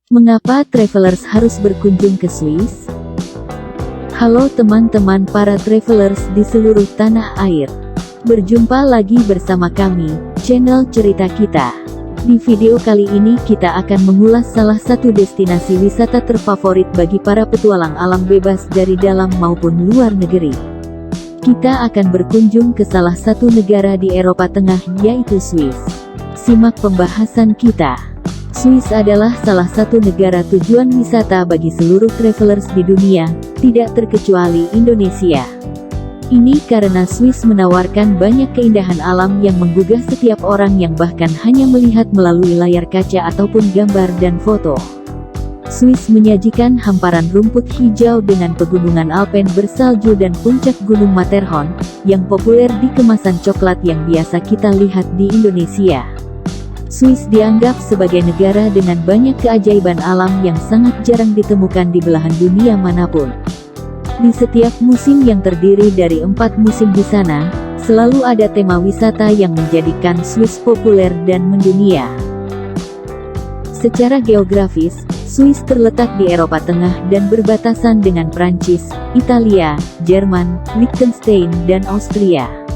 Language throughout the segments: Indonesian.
Mengapa travelers harus berkunjung ke Swiss? Halo teman-teman para travelers di seluruh tanah air. Berjumpa lagi bersama kami, channel Cerita Kita. Di video kali ini kita akan mengulas salah satu destinasi wisata terfavorit bagi para petualang alam bebas dari dalam maupun luar negeri. Kita akan berkunjung ke salah satu negara di Eropa Tengah, yaitu Swiss. Simak pembahasan kita. Swiss adalah salah satu negara tujuan wisata bagi seluruh travelers di dunia, tidak terkecuali Indonesia. Ini karena Swiss menawarkan banyak keindahan alam yang menggugah setiap orang yang bahkan hanya melihat melalui layar kaca ataupun gambar dan foto. Swiss menyajikan hamparan rumput hijau dengan pegunungan Alpen bersalju dan puncak Gunung Matterhorn, yang populer di kemasan coklat yang biasa kita lihat di Indonesia. Swiss dianggap sebagai negara dengan banyak keajaiban alam yang sangat jarang ditemukan di belahan dunia manapun. Di setiap musim yang terdiri dari 4 musim di sana, selalu ada tema wisata yang menjadikan Swiss populer dan mendunia. Secara geografis, Swiss terletak di Eropa Tengah dan berbatasan dengan Prancis, Italia, Jerman, Liechtenstein, dan Austria.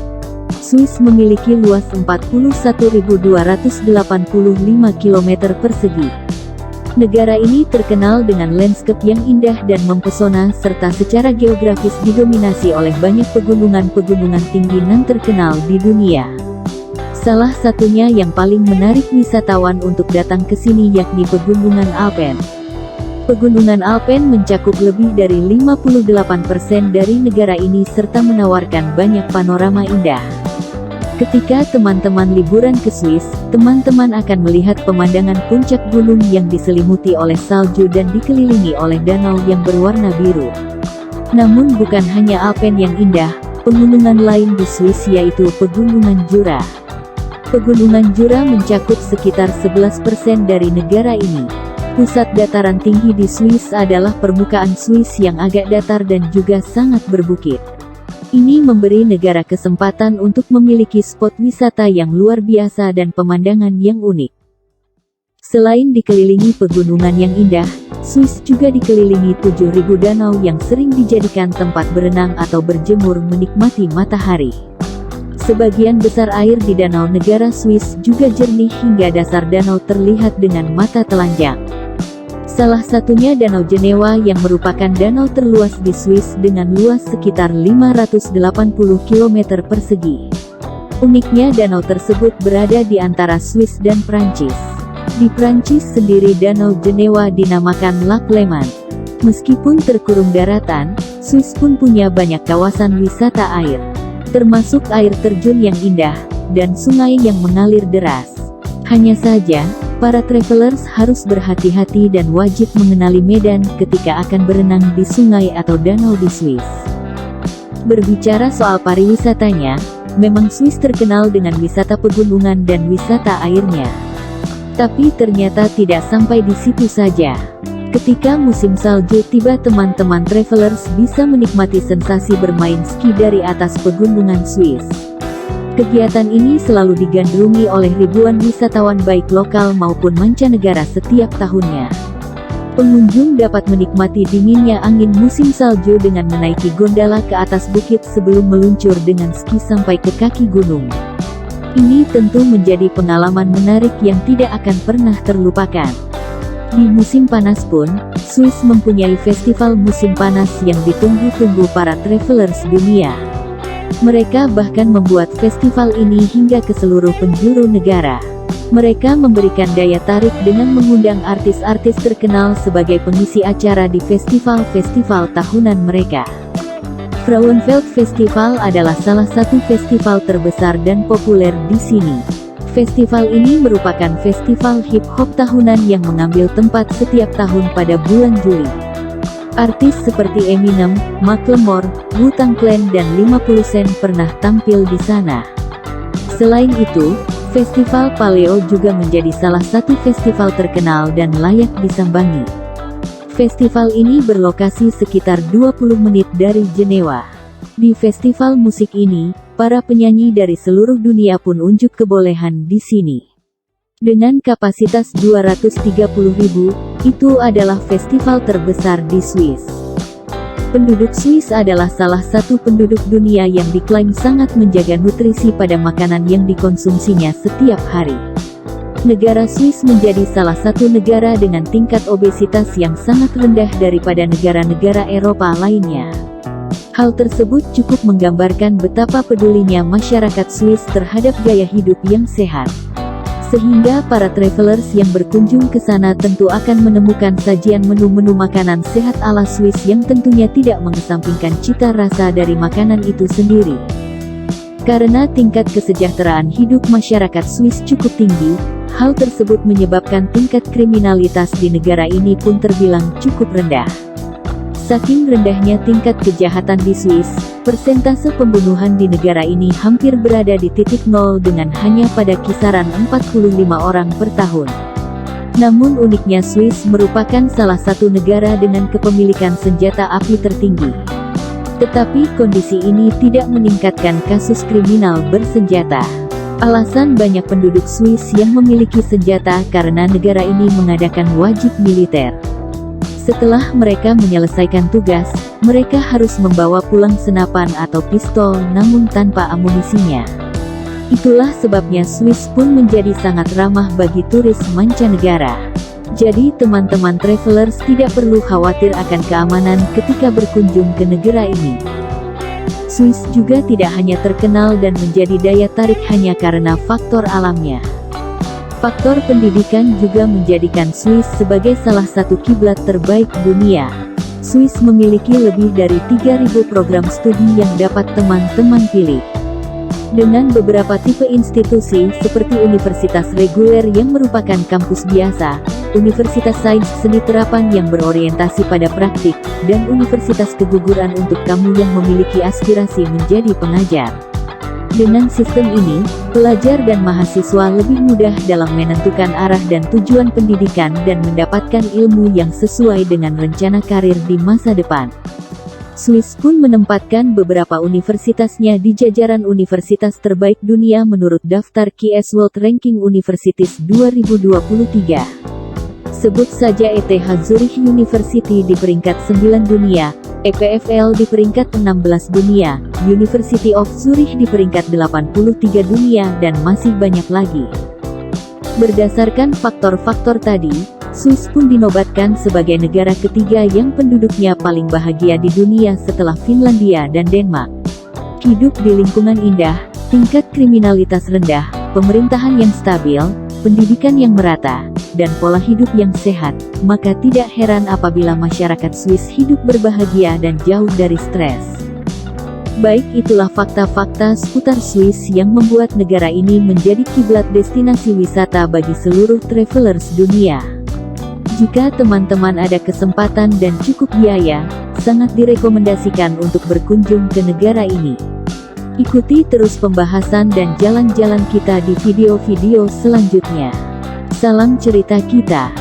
Swiss memiliki luas 41.285 km persegi. Negara ini terkenal dengan landscape yang indah dan mempesona serta secara geografis didominasi oleh banyak pegunungan-pegunungan tinggi nan terkenal di dunia. Salah satunya yang paling menarik wisatawan untuk datang ke sini yakni Pegunungan Alpen. Pegunungan Alpen mencakup lebih dari 58% dari negara ini serta menawarkan banyak panorama indah. Ketika teman-teman liburan ke Swiss, teman-teman akan melihat pemandangan puncak gunung yang diselimuti oleh salju dan dikelilingi oleh danau yang berwarna biru. Namun bukan hanya Alpen yang indah, pegunungan lain di Swiss yaitu Pegunungan Jura. Pegunungan Jura mencakup sekitar 11% dari negara ini. Pusat dataran tinggi di Swiss adalah permukaan Swiss yang agak datar dan juga sangat berbukit. Ini memberi negara kesempatan untuk memiliki spot wisata yang luar biasa dan pemandangan yang unik. Selain dikelilingi pegunungan yang indah, Swiss juga dikelilingi 7.000 danau yang sering dijadikan tempat berenang atau berjemur menikmati matahari. Sebagian besar air di danau negara Swiss juga jernih hingga dasar danau terlihat dengan mata telanjang. Salah satunya Danau Jenewa yang merupakan danau terluas di Swiss dengan luas sekitar 580 km persegi. Uniknya danau tersebut berada di antara Swiss dan Prancis. Di Prancis sendiri Danau Jenewa dinamakan Lac Léman. Meskipun terkurung daratan, Swiss pun punya banyak kawasan wisata air, termasuk air terjun yang indah, dan sungai yang mengalir deras. Hanya saja, para travelers harus berhati-hati dan wajib mengenali medan ketika akan berenang di sungai atau danau di Swiss. Berbicara soal pariwisatanya, memang Swiss terkenal dengan wisata pegunungan dan wisata airnya. Tapi ternyata tidak sampai di situ saja. Ketika musim salju tiba, teman-teman travelers bisa menikmati sensasi bermain ski dari atas pegunungan Swiss. Kegiatan ini selalu digandrungi oleh ribuan wisatawan baik lokal maupun mancanegara setiap tahunnya. Pengunjung dapat menikmati dinginnya angin musim salju dengan menaiki gondola ke atas bukit sebelum meluncur dengan ski sampai ke kaki gunung. Ini tentu menjadi pengalaman menarik yang tidak akan pernah terlupakan. Di musim panas pun, Swiss mempunyai festival musim panas yang ditunggu-tunggu para travelers dunia. Mereka bahkan membuat festival ini hingga ke seluruh penjuru negara. Mereka memberikan daya tarik dengan mengundang artis-artis terkenal sebagai pengisi acara di festival-festival tahunan mereka. Frauenfeld Festival adalah salah satu festival terbesar dan populer di sini. Festival ini merupakan festival hip-hop tahunan yang mengambil tempat setiap tahun pada bulan Juli. Artis seperti Eminem, Macklemore, Wu-Tang Clan dan 50 Cent pernah tampil di sana. Selain itu, Festival Paleo juga menjadi salah satu festival terkenal dan layak disambangi. Festival ini berlokasi sekitar 20 menit dari Jenewa. Di festival musik ini, para penyanyi dari seluruh dunia pun unjuk kebolehan di sini. Dengan kapasitas 230.000, itu adalah festival terbesar di Swiss. Penduduk Swiss adalah salah satu penduduk dunia yang diklaim sangat menjaga nutrisi pada makanan yang dikonsumsinya setiap hari. Negara Swiss menjadi salah satu negara dengan tingkat obesitas yang sangat rendah daripada negara-negara Eropa lainnya. Hal tersebut cukup menggambarkan betapa pedulinya masyarakat Swiss terhadap gaya hidup yang sehat. Sehingga para travelers yang berkunjung ke sana tentu akan menemukan sajian menu-menu makanan sehat ala Swiss yang tentunya tidak mengesampingkan cita rasa dari makanan itu sendiri. Karena tingkat kesejahteraan hidup masyarakat Swiss cukup tinggi, hal tersebut menyebabkan tingkat kriminalitas di negara ini pun terbilang cukup rendah. Saking rendahnya tingkat kejahatan di Swiss, persentase pembunuhan di negara ini hampir berada di titik nol dengan hanya pada kisaran 45 orang per tahun. Namun uniknya Swiss merupakan salah satu negara dengan kepemilikan senjata api tertinggi. Tetapi kondisi ini tidak meningkatkan kasus kriminal bersenjata. Alasan banyak penduduk Swiss yang memiliki senjata karena negara ini mengadakan wajib militer. Setelah mereka menyelesaikan tugas, mereka harus membawa pulang senapan atau pistol namun tanpa amunisinya. Itulah sebabnya Swiss pun menjadi sangat ramah bagi turis mancanegara. Jadi teman-teman travelers tidak perlu khawatir akan keamanan ketika berkunjung ke negara ini. Swiss juga tidak hanya terkenal dan menjadi daya tarik hanya karena faktor alamnya. Faktor pendidikan juga menjadikan Swiss sebagai salah satu kiblat terbaik dunia. Swiss memiliki lebih dari 3.000 program studi yang dapat teman-teman pilih. Dengan beberapa tipe institusi seperti universitas reguler yang merupakan kampus biasa, universitas sains seni terapan yang berorientasi pada praktik, dan universitas keguguran untuk kamu yang memiliki aspirasi menjadi pengajar. Dengan sistem ini, pelajar dan mahasiswa lebih mudah dalam menentukan arah dan tujuan pendidikan dan mendapatkan ilmu yang sesuai dengan rencana karir di masa depan. Swiss pun menempatkan beberapa universitasnya di jajaran universitas terbaik dunia menurut daftar QS World Ranking Universities 2023. Sebut saja ETH Zurich University di peringkat 9 dunia, EPFL di peringkat 16 dunia, University of Zurich di peringkat 83 dunia, dan masih banyak lagi. Berdasarkan faktor-faktor tadi, Swiss pun dinobatkan sebagai negara ketiga yang penduduknya paling bahagia di dunia setelah Finlandia dan Denmark. Hidup di lingkungan indah, tingkat kriminalitas rendah, pemerintahan yang stabil, pendidikan yang merata, dan pola hidup yang sehat, maka tidak heran apabila masyarakat Swiss hidup berbahagia dan jauh dari stres. Baik, itulah fakta-fakta seputar Swiss yang membuat negara ini menjadi kiblat destinasi wisata bagi seluruh travelers dunia. Jika teman-teman ada kesempatan dan cukup biaya, sangat direkomendasikan untuk berkunjung ke negara ini. Ikuti terus pembahasan dan jalan-jalan kita di video-video selanjutnya. Salam cerita kita.